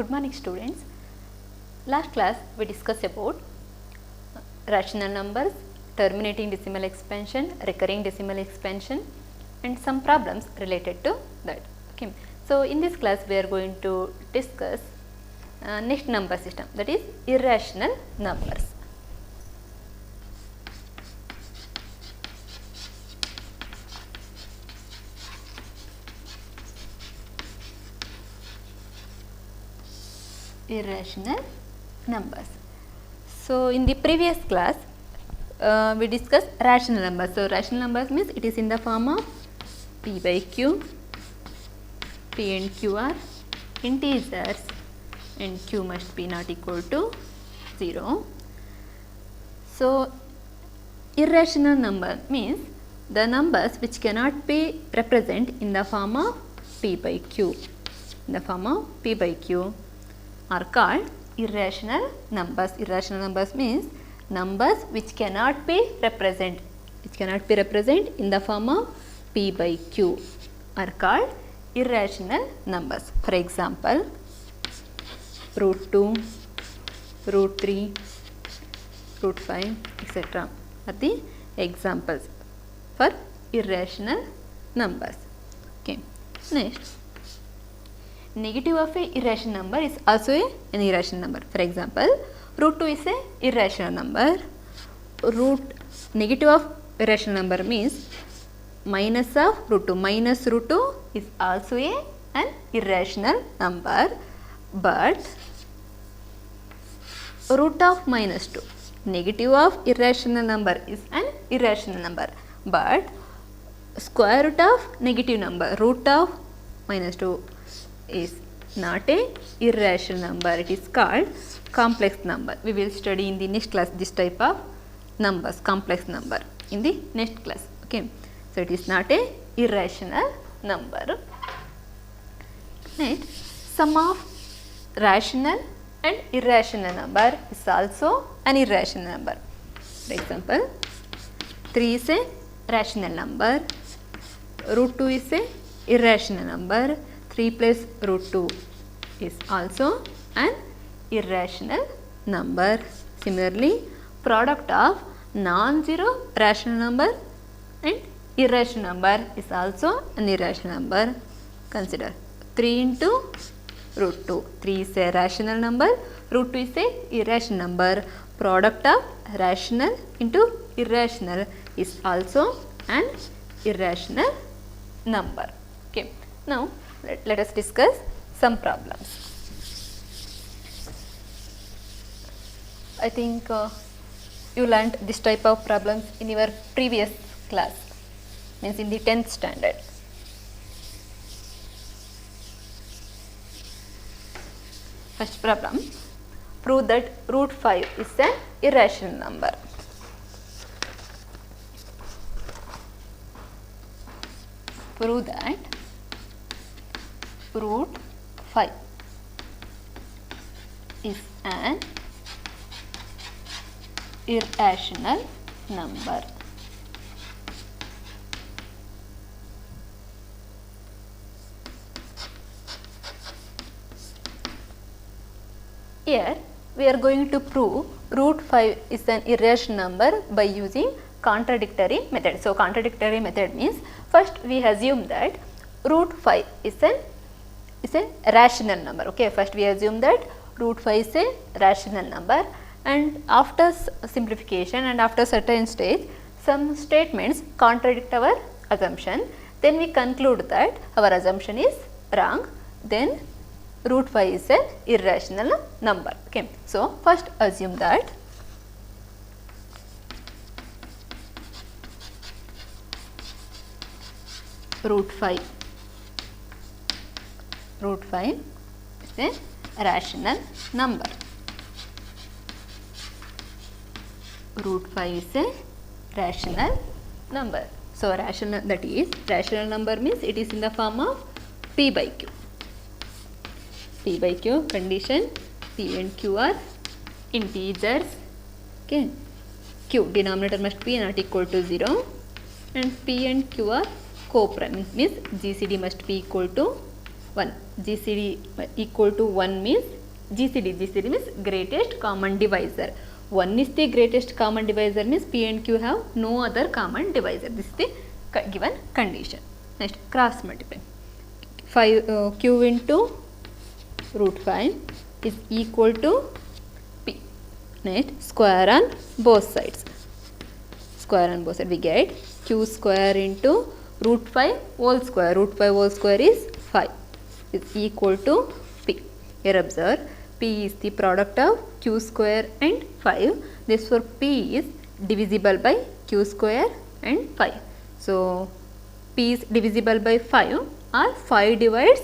Good morning students. Last class we discussed about rational numbers, terminating decimal expansion, recurring decimal expansion and some problems related to that. Okay. So, in this class we are going to discuss next number system, that is irrational numbers. Irrational numbers. So, in the previous class we discussed rational numbers. So, rational numbers means it is in the form of p by q, p and q are integers and q must be not equal to 0. So, irrational number means the numbers which cannot be represented in the form of p by q. In the form of p by q are called irrational numbers. Irrational numbers means numbers which cannot be represented in the form of p by q are called irrational numbers. For example, root 2, root 3, root 5, etc. are the examples for irrational numbers. Okay. Next, negative of a irrational number is also an irrational number. For example, root 2 is a irrational number. Negative of irrational number means minus of root 2. Minus root 2 is also an irrational number, but root of minus 2. Negative of irrational number is an irrational number, but square root of negative number, root of minus 2 is not a irrational number. It is called complex number. We will study in the next class this type of numbers, complex number, in the next class. Okay. So, it is not a irrational number. Next, sum of rational and irrational number is also an irrational number. For example, 3 is a rational number, root 2 is a irrational number, 3 plus root 2 is also an irrational number. Similarly, product of non-zero rational number and irrational number is also an irrational number. Consider 3 into root 2. 3 is a rational number, root 2 is a irrational number. Product of rational into irrational is also an irrational number. Okay. Now, let us discuss some problems. I think you learnt this type of problems in your previous class, means in the 10th standard. First problem, prove that root 5 is an irrational number. Prove that root 5 is an irrational number. Here we are going to prove root 5 is an irrational number by using contradictory method. So, contradictory method means first we assume that root 5 is a rational number. Okay, first we assume that root 5 is a rational number, and after simplification and after certain stage some statements contradict our assumption, then we conclude that our assumption is wrong, then root 5 is an irrational number. Okay. So, first assume that root 5 is a rational number. Root 5 is a rational number. So, rational, that is rational number means it is in the form of p by q. P by q condition, p and q are integers. Okay. Q denominator must be not equal to 0 and p and q are co-prime, means GCD must be equal to 1. GCD equal to 1 means GCD means greatest common divisor. 1 is the greatest common divisor means P and Q have no other common divisor. This is the given condition. Next, cross multiply. 5 Q into root 5 is equal to P. Next, square on both sides. Square on both sides we get Q square into root 5 whole square. Root 5 whole square is 5 is equal to P. Here observe, P is the product of Q square and 5. Therefore, P is divisible by Q square and 5. So, P is divisible by 5 or 5 divides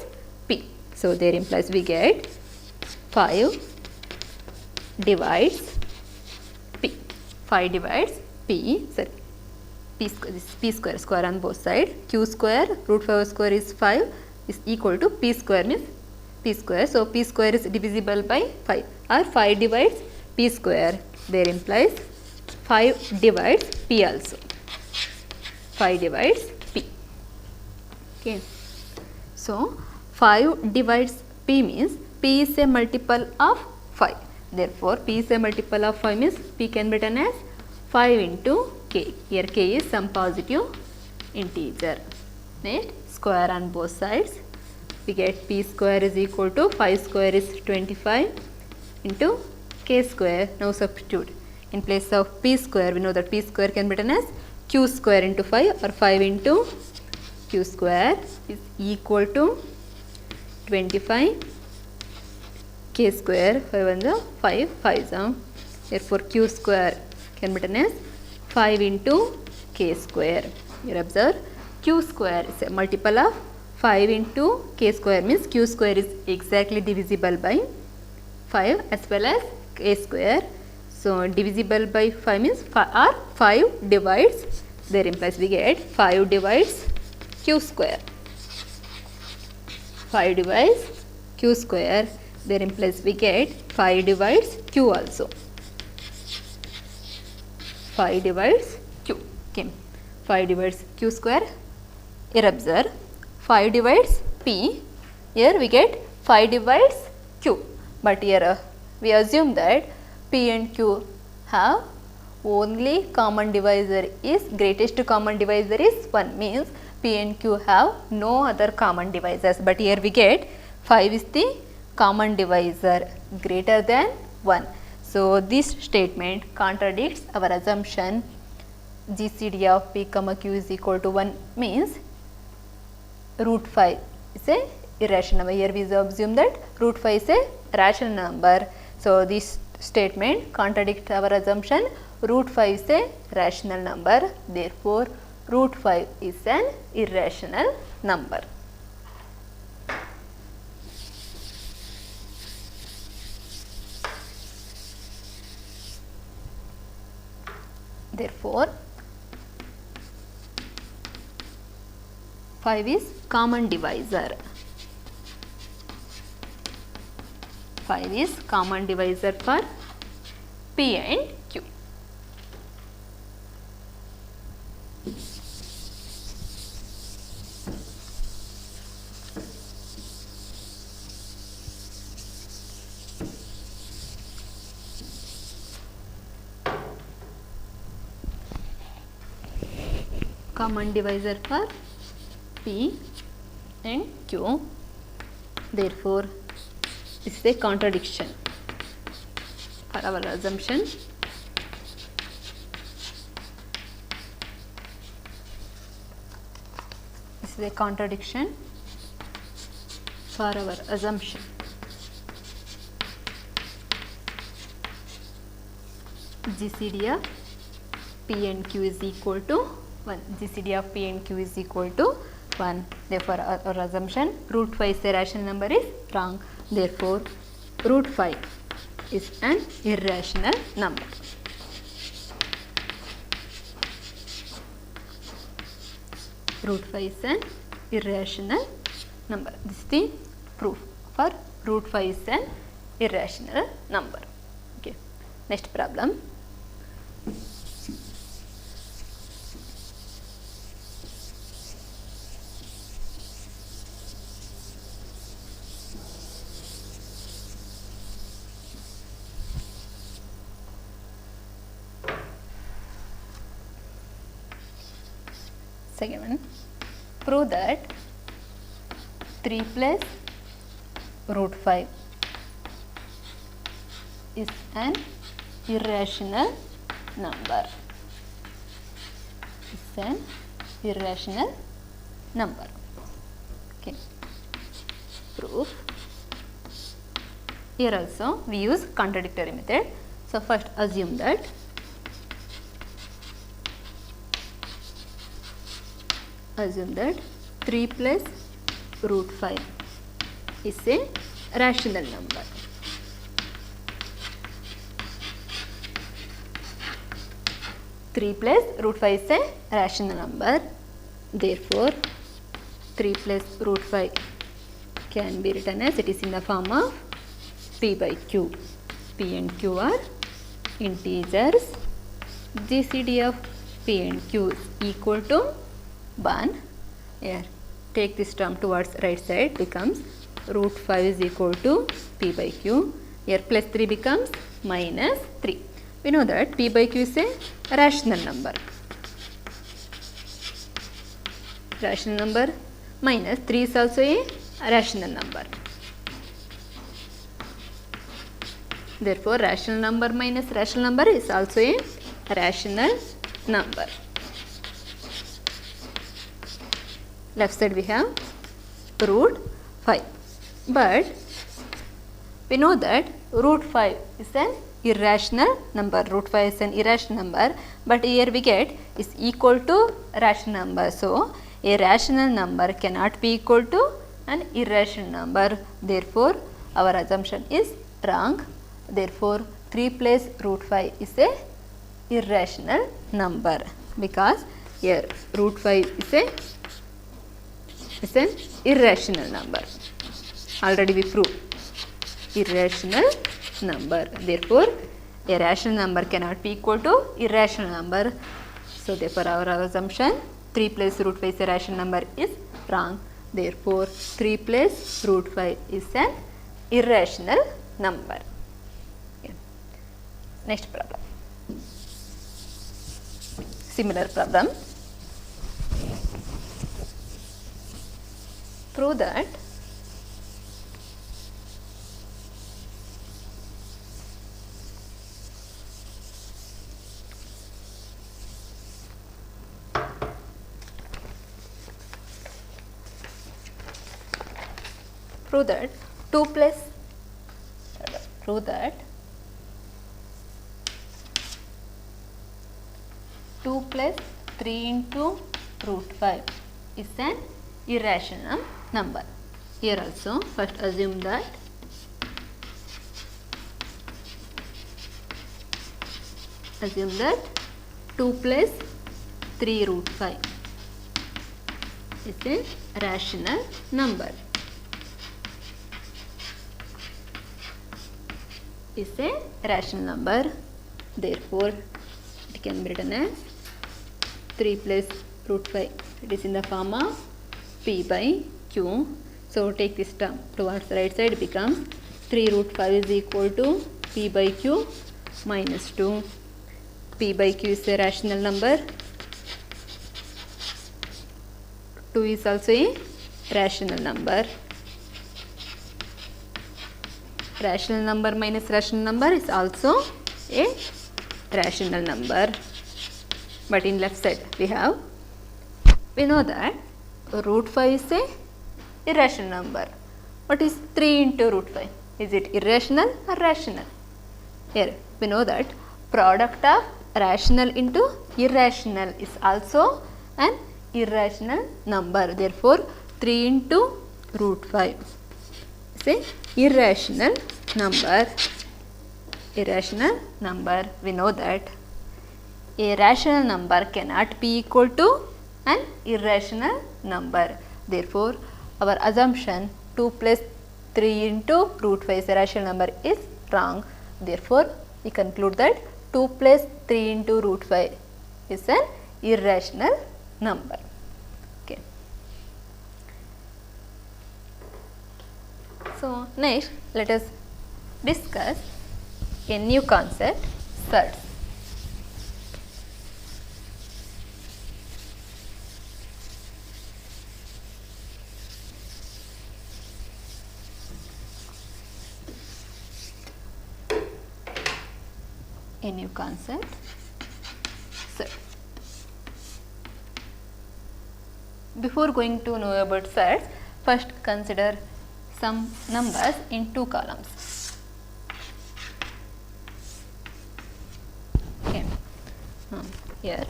P. So, there implies we get 5 divides P. 5 divides P, sorry, P square, this is P square, square on both sides. Q square, root 5 square is 5 is equal to P square means P square. So, P square is divisible by 5 or 5 divides P square. There implies 5 divides P also. 5 divides P. Okay. So, 5 divides P means P is a multiple of 5. Therefore, P is a multiple of 5 means P can be written as 5 into K. Here K is some positive integer. Next, square on both sides. We get P square is equal to 5 square is 25 into K square. Now substitute. In place of P square, we know that P square can be written as Q square into 5 or 5 into Q square is equal to 25 K square. 5 and 5, 5. Therefore, Q square can be written as 5 into K square. Here observe, Q square is a multiple of 5 into K square means Q square is exactly divisible by 5 as well as K square. So, divisible by 5 means 5 divides, there implies we get 5 divides Q square. 5 divides Q square, there implies we get 5 divides Q also. 5 divides Q. Okay. 5 divides Q square. Here observe, 5 divides P. Here we get 5 divides Q. But here we assume that P and Q have only common divisor is greatest common divisor is 1 means P and Q have no other common divisors. But here we get 5 is the common divisor greater than 1. So, this statement contradicts our assumption GCD of P, Q is equal to 1 means root 5 is a irrational number. Here we assume that root 5 is a rational number. So, this statement contradicts our assumption root 5 is a rational number. Therefore, root 5 is an irrational number. Therefore, 5 is common divisor. 5 is common divisor for P and Q. Common divisor for P and Q. Therefore, this is a contradiction for our assumption. This is a contradiction for our assumption. GCD of P and Q is equal to 1. GCD of P and Q is equal to 1. Therefore, our assumption root 5 is a rational number is wrong. Therefore, root 5 is an irrational number. Root 5 is an irrational number. This is the proof for root 5 is an irrational number. Okay. Next problem. Second one, prove that 3 plus root 5 is an irrational number. It's an irrational number. Okay. Proof. Here also we use contradictory method. So first assume that assume that 3 plus root 5 is a rational number. Three plus root 5 is a rational number. Therefore, 3 plus root 5 can be written as it is in the form of p by q. P and q are integers. GCD of p and q is equal to 1. Here, take this term towards right side, becomes root 5 is equal to p by q. Here plus 3 becomes minus 3. We know that p by q is a rational number. Rational number minus 3 is also a rational number. Therefore, rational number minus rational number is also a rational number. Left side we have root 5. But we know that root 5 is an irrational number. Root 5 is an irrational number. But here we get is equal to rational number. So, a rational number cannot be equal to an irrational number. Therefore, our assumption is wrong. Therefore, 3 plus root 5 is a irrational number, because here root 5 is an irrational number. Already we proved irrational number. Therefore, a rational number cannot be equal to irrational number. So, therefore, our assumption 3 plus root 5 is a rational number is wrong. Therefore, 3 plus root 5 is an irrational number. Okay. Next problem. Similar problem. Prove that prove that 2 plus 3 into root 5 is an irrational number. Here also first assume that assume that 2 plus 3 root 5 is a rational number. Is a rational number. Therefore, it can be written as 3 plus root 5. It is in the form of p by q. So, take this term towards the right side, it becomes 3 root 5 is equal to p by q minus 2. P by q is a rational number. 2 is also a rational number. Rational number minus rational number is also a rational number. But in left side we know that root 5 is a irrational number. What is 3 into root 5? Is it irrational or rational? Here we know that product of rational into irrational is also an irrational number. Therefore, 3 into root 5 is a irrational number. Irrational number. We know that a rational number cannot be equal to an irrational number. Therefore, our assumption 2 plus 3 into root 5 is a rational number is wrong. Therefore, we conclude that 2 plus 3 into root 5 is an irrational number. Okay. So, next let us discuss a new concept, surds. a new concept. Surd. Before going to know about surds, first consider some numbers in two columns. Okay. Here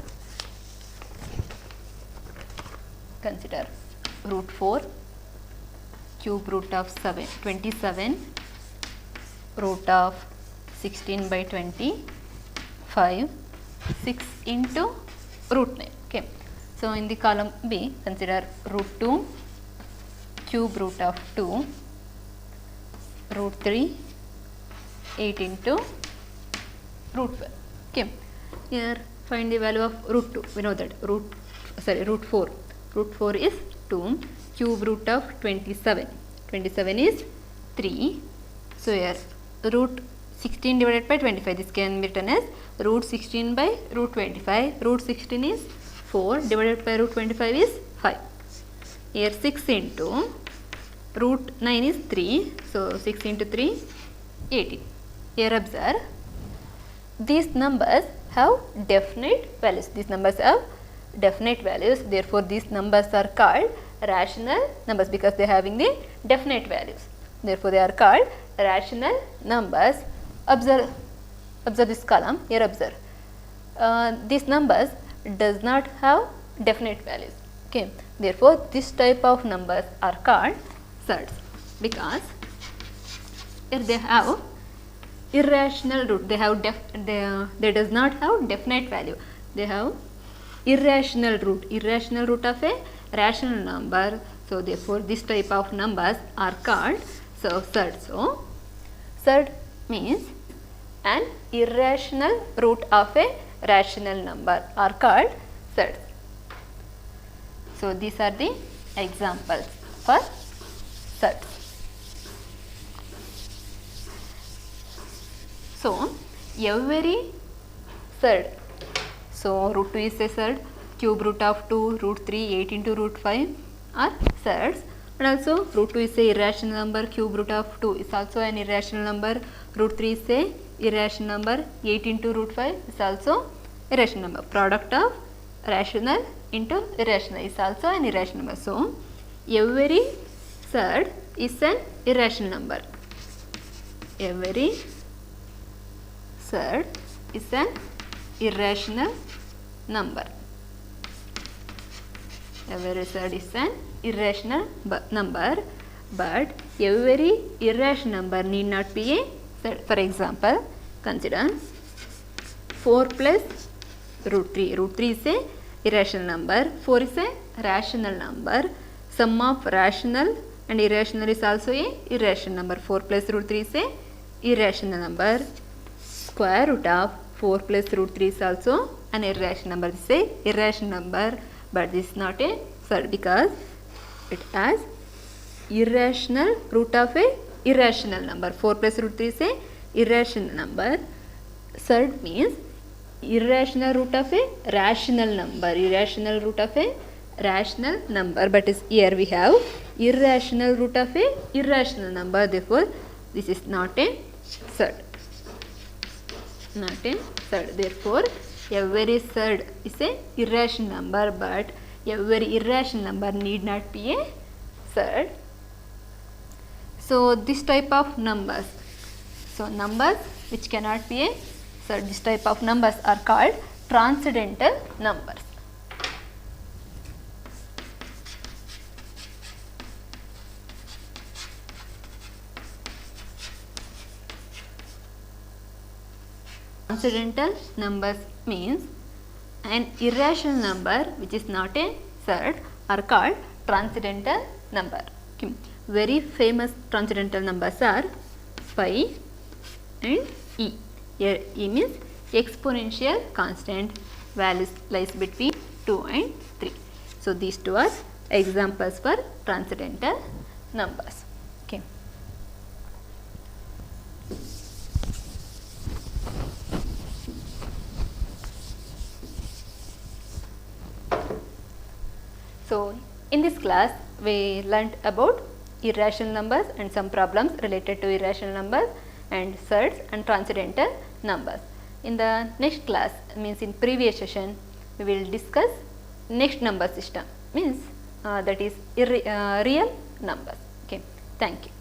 consider root 4, cube root of 27, root of 16 by 20, 5, 6 into root 9. Okay. So, in the column B, consider root 2, cube root of 2, root 3, 8 into root 12. Okay. Here find the value of root 2. We know that root 4. Root 4 is 2, cube root of 27. 27 is 3. So, here root 16 divided by 25. This can be written as root 16 by root 25. Root 16 is 4 divided by root 25 is 5. Here 6 into root 9 is 3. So, 6 into 3, 18. Here observe, these numbers have definite values. These numbers have definite values. Therefore, these numbers are called rational numbers because they are having the definite values. Therefore, they are called rational numbers. Observe this column. Here observe. These numbers does not have definite values. Okay. Therefore, this type of numbers are called surds because here they have irrational root. They have they does not have definite value. They have irrational root of a rational number. So, therefore, this type of numbers are called surd. So, surd means an irrational root of a rational number are called surds. So, these are the examples for surds. So, every surd. So, root 2 is a surd, cube root of 2, root 3, 8 into root 5 are surds. And also root 2 is a irrational number, cube root of 2 is also an irrational number, root 3 is a irrational number, 8 into root 5 is also irrational number. Product of rational into irrational is also an irrational number. So, every surd is an irrational number. Every surd is an irrational number. Every surd is an irrational number, but every irrational number need not be a surd. For example, consider 4 plus root 3. Root 3 is a irrational number, 4 is a rational number. Sum of rational and irrational is also a irrational number. 4 plus root 3 is a irrational number. Square root of 4 plus root 3 is also an irrational number. This is a irrational number, but this is not a surd because it has irrational root of a irrational number. 4 plus root 3 is a irrational number. Surd means irrational root of a rational number. Irrational root of a rational number, but is here we have irrational root of a irrational number. Therefore, this is not a surd. Not a surd. Therefore, every surd is a irrational number, but every irrational number need not be a surd. So, this type of numbers. So, numbers which cannot be a surd. This type of numbers are called transcendental numbers. Transcendental numbers means an irrational number which is not a surd are called transcendental number. Okay. Very famous transcendental numbers are pi and e. Here e means exponential constant, values lies between 2 and 3. So, these two are examples for transcendental numbers. Okay. So, in this class we learnt about irrational numbers and some problems related to irrational numbers and surds and transcendental numbers. In the next class, means in previous session, we will discuss next number system, means that is real numbers. Okay, thank you.